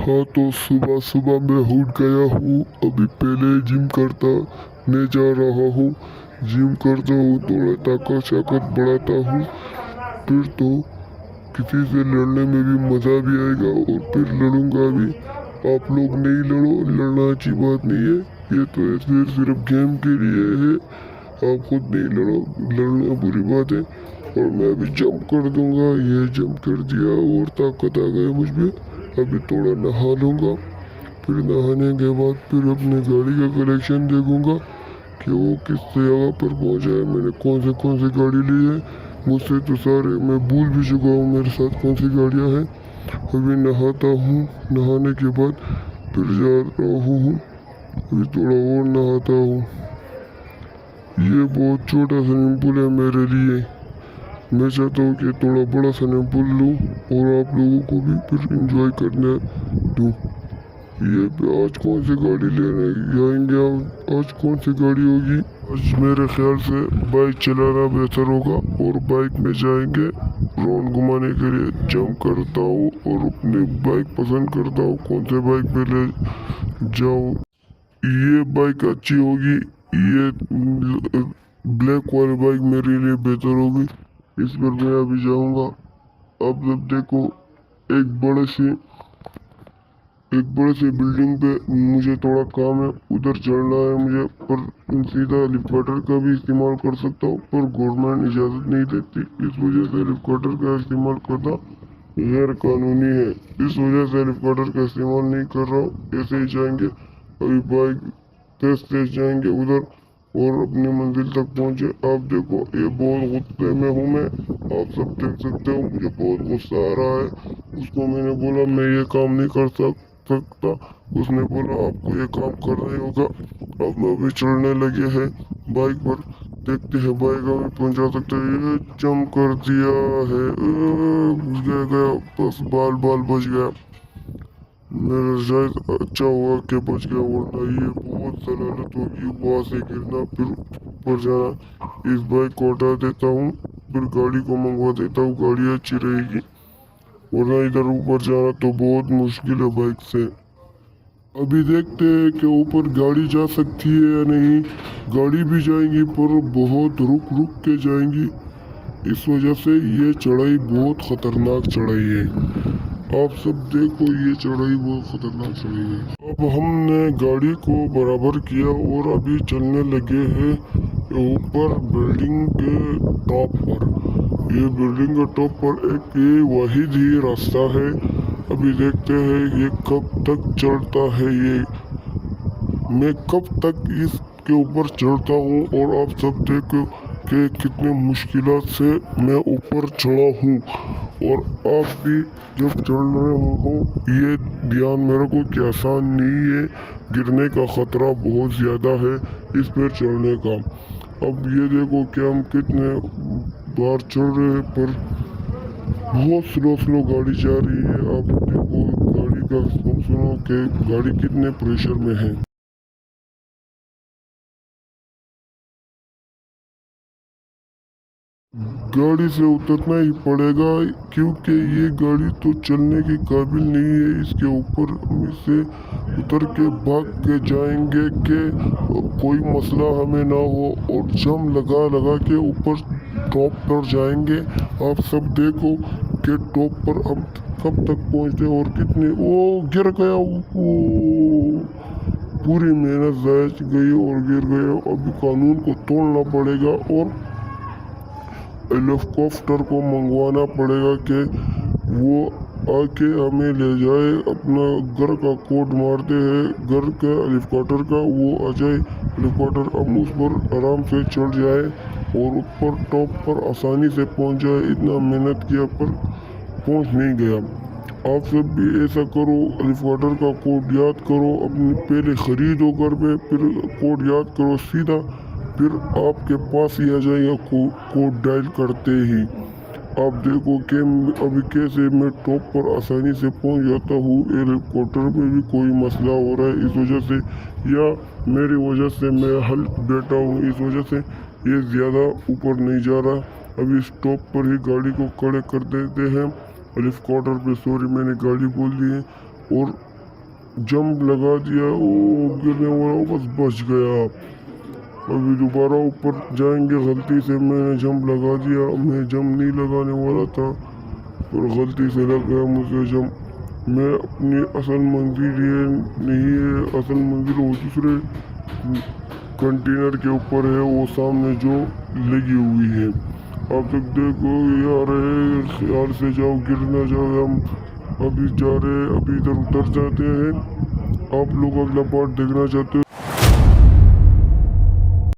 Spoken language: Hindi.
हाँ तो सुबह सुबह मैं उठ गया हूँ। अभी पहले जिम करने जा रहा हूँ। जिम करता हूँ, थोड़ा ताकत बढ़ाता हूँ। फिर तो किसी से लड़ने में भी मज़ा भी आएगा और फिर लड़ूंगा भी। आप लोग नहीं लड़ो, लड़ना अच्छी बात नहीं है। ये तो ऐसे सिर्फ गेम के लिए है। आप खुद नहीं लड़ो, लड़ना बुरी बात है। और मैं अभी जंप कर दूंगा। ये जंप कर दिया और ताकत आ गई मुझ में। अभी थोड़ा नहा लूँगा। फिर नहाने के बाद फिर अपने गाड़ी का कलेक्शन देखूंगा कि वो किस जगह पर पहुंचा है, मैंने कौन सी गाड़ी ली है। मुझसे तो सारे मैं भूल भी चुका हूँ मेरे साथ कौन सी गाड़ियाँ हैं। अभी नहाता हूँ, नहाने के बाद फिर जा रहा हूँ। अभी थोड़ा और नहाता हूँ। ये बहुत छोटा स्विमिंग पूल है मेरे लिए। मैं चाहता हूँ कि थोड़ा बड़ा स्विमिंग पूल लूँ और आप लोगों को भी फिर एंजॉय करने दूँ। ये पे आज कौन सी गाड़ी लेने जाएंगे आप? आज कौन सी गाड़ी होगी? आज मेरे ख्याल से बाइक चलाना बेहतर होगा और बाइक में जाएंगे राउंड घुमाने के लिए। जंप करता हूँ और अपनी बाइक पसंद करता हूँ कौन से बाइक पे ले जाऊँ। ये बाइक अच्छी होगी। ये ब्लैक वाली बाइक मेरे लिए बेहतर होगी। इस पर मैं अभी जाऊँगा। अब जब देखो एक बड़े से बिल्डिंग पे मुझे थोड़ा काम है, उधर चढ़ना है मुझे। पर सीधा हेलीकॉप्टर का भी इस्तेमाल कर सकता हूँ, पर गवर्नमेंट इजाज़त नहीं देती। इस वजह से हेलीकॉप्टर का इस्तेमाल करना गैर कानूनी है। इस वजह से हेलीकॉप्टर का इस्तेमाल नहीं कर रहा हूँ। ऐसे ही जाएंगे। अभी बाइक तेज जाएंगे उधर और अपनी मंजिल तक पहुँचे। आप देखो ये बहुत गुस्से में हूँ मैं। आप सब देख सकते हो मुझे बहुत गुस्सा आ रहा है। उसको मैंने बोला मैं ये काम नहीं कर सकता। उसने बोला आपको ये काम करना ही होगा। अब अभी चढ़ने लगे हैं बाइक पर। देखते हैं बाइक अभी पहुंचा सकते हैं। ये जंप कर दिया है। गया बस बाल बाल बच गया। मेरा शायद अच्छा हुआ कि बच गया, वरना ये बहुत जलालत होगी वहाँ से गिरना फिर ऊपर जाना। इस बाइक को हटा देता हूँ, फिर गाड़ी को मंगवा देता हूँ। गाड़ी अच्छी रहेगी, वरना इधर ऊपर जाना तो बहुत मुश्किल है बाइक से। अभी देखते हैं कि ऊपर गाड़ी जा सकती है या नहीं। गाड़ी भी जाएंगी पर बहुत रुक रुक के जाएंगी। इस वजह से ये चढ़ाई बहुत खतरनाक चढ़ाई है। आप सब देखो ये चढ़ाई बहुत खतरनाक चढ़ाई है। अब हमने गाड़ी को बराबर किया और अभी चलने लगे हैं ऊपर बिल्डिंग के टॉप पर। ये बिल्डिंग के टॉप पर एक ये वाहिद ही रास्ता है। अभी देखते हैं ये कब तक चढ़ता है। ये मैं कब तक इसके ऊपर चढ़ता हूँ और आप सब देखो कि कितने मुश्किलात से मैं ऊपर चढ़ा हूँ। और आप भी जब चढ़ रहे हो ये ध्यान मेरे को कि आसान नहीं है, गिरने का खतरा बहुत ज़्यादा है इस पर चढ़ने का। अब ये देखो कि हम कितने बार चढ़ रहे हैं पर बहुत स्लो गाड़ी जा रही है। आप देखो गाड़ी का सुनो कि गाड़ी कितने प्रेशर में है। गाड़ी से उतरना ही पड़ेगा क्योंकि ये गाड़ी तो चलने के काबिल नहीं है। इसके ऊपर से उतर के भाग के जाएंगे कि कोई मसला हमें ना हो और जम लगा के ऊपर टॉप पर जाएंगे। आप सब देखो कि टॉप पर हम कब तक पहुंचते और कितने ओ गिर गया। ओ पूरी मेहनत ज़ाया गई और गिर गया। अभी कानून को तोड़ना पड़ेगा और हेलीकॉप्टर को मंगवाना पड़ेगा कि वो आके हमें ले जाए। अपना घर का कोड मारते हैं घर के हेलीकॉप्टर का, वो आ जाए हेलीकॉप्टर। हम उस पर आराम से चढ़ जाए और ऊपर टॉप पर आसानी से पहुंच जाए। इतना मेहनत किया पर पहुंच नहीं गया। आप सब भी ऐसा करो, हेलीकॉप्टर का कोड याद करो। अपने पहले ख़रीदो घर पे, फिर कोड याद करो सीधा, फिर आपके पास ही आ जाएगा कोड डायल करते ही। आप देखो कि अभी कैसे मैं टॉप पर आसानी से पहुंच जाता हूँ। हेलीकॉप्टर में भी कोई मसला हो रहा है इस वजह से, या मेरी वजह से मैं हल बैठा हूँ इस वजह से ये ज़्यादा ऊपर नहीं जा रहा। अभी इस टॉप पर ही गाड़ी को खड़े कर देते हैं हेलीकॉप्टर पे। सॉरी मैंने गाड़ी बोल दी है। और जंप लगा दिया, वो गिरने वाला, बस बच गया। अभी दोबारा ऊपर जाएंगे, गलती से मैंने जंप लगा दिया, मैं जंप नहीं लगाने वाला था और गलती से लग गया मुझे जंप। मैं अपनी असल मंजिल ये नहीं है, असल मंजिल वो दूसरे कंटेनर के ऊपर है, वो सामने जो लगी हुई है। आप तक देखो यार, ख्याल से जाओ, गिर ना जाओ। हम अभी जा रहे हैं, अभी इधर उतर जाते हैं। आप लोग अगला पार्ट देखना चाहते हो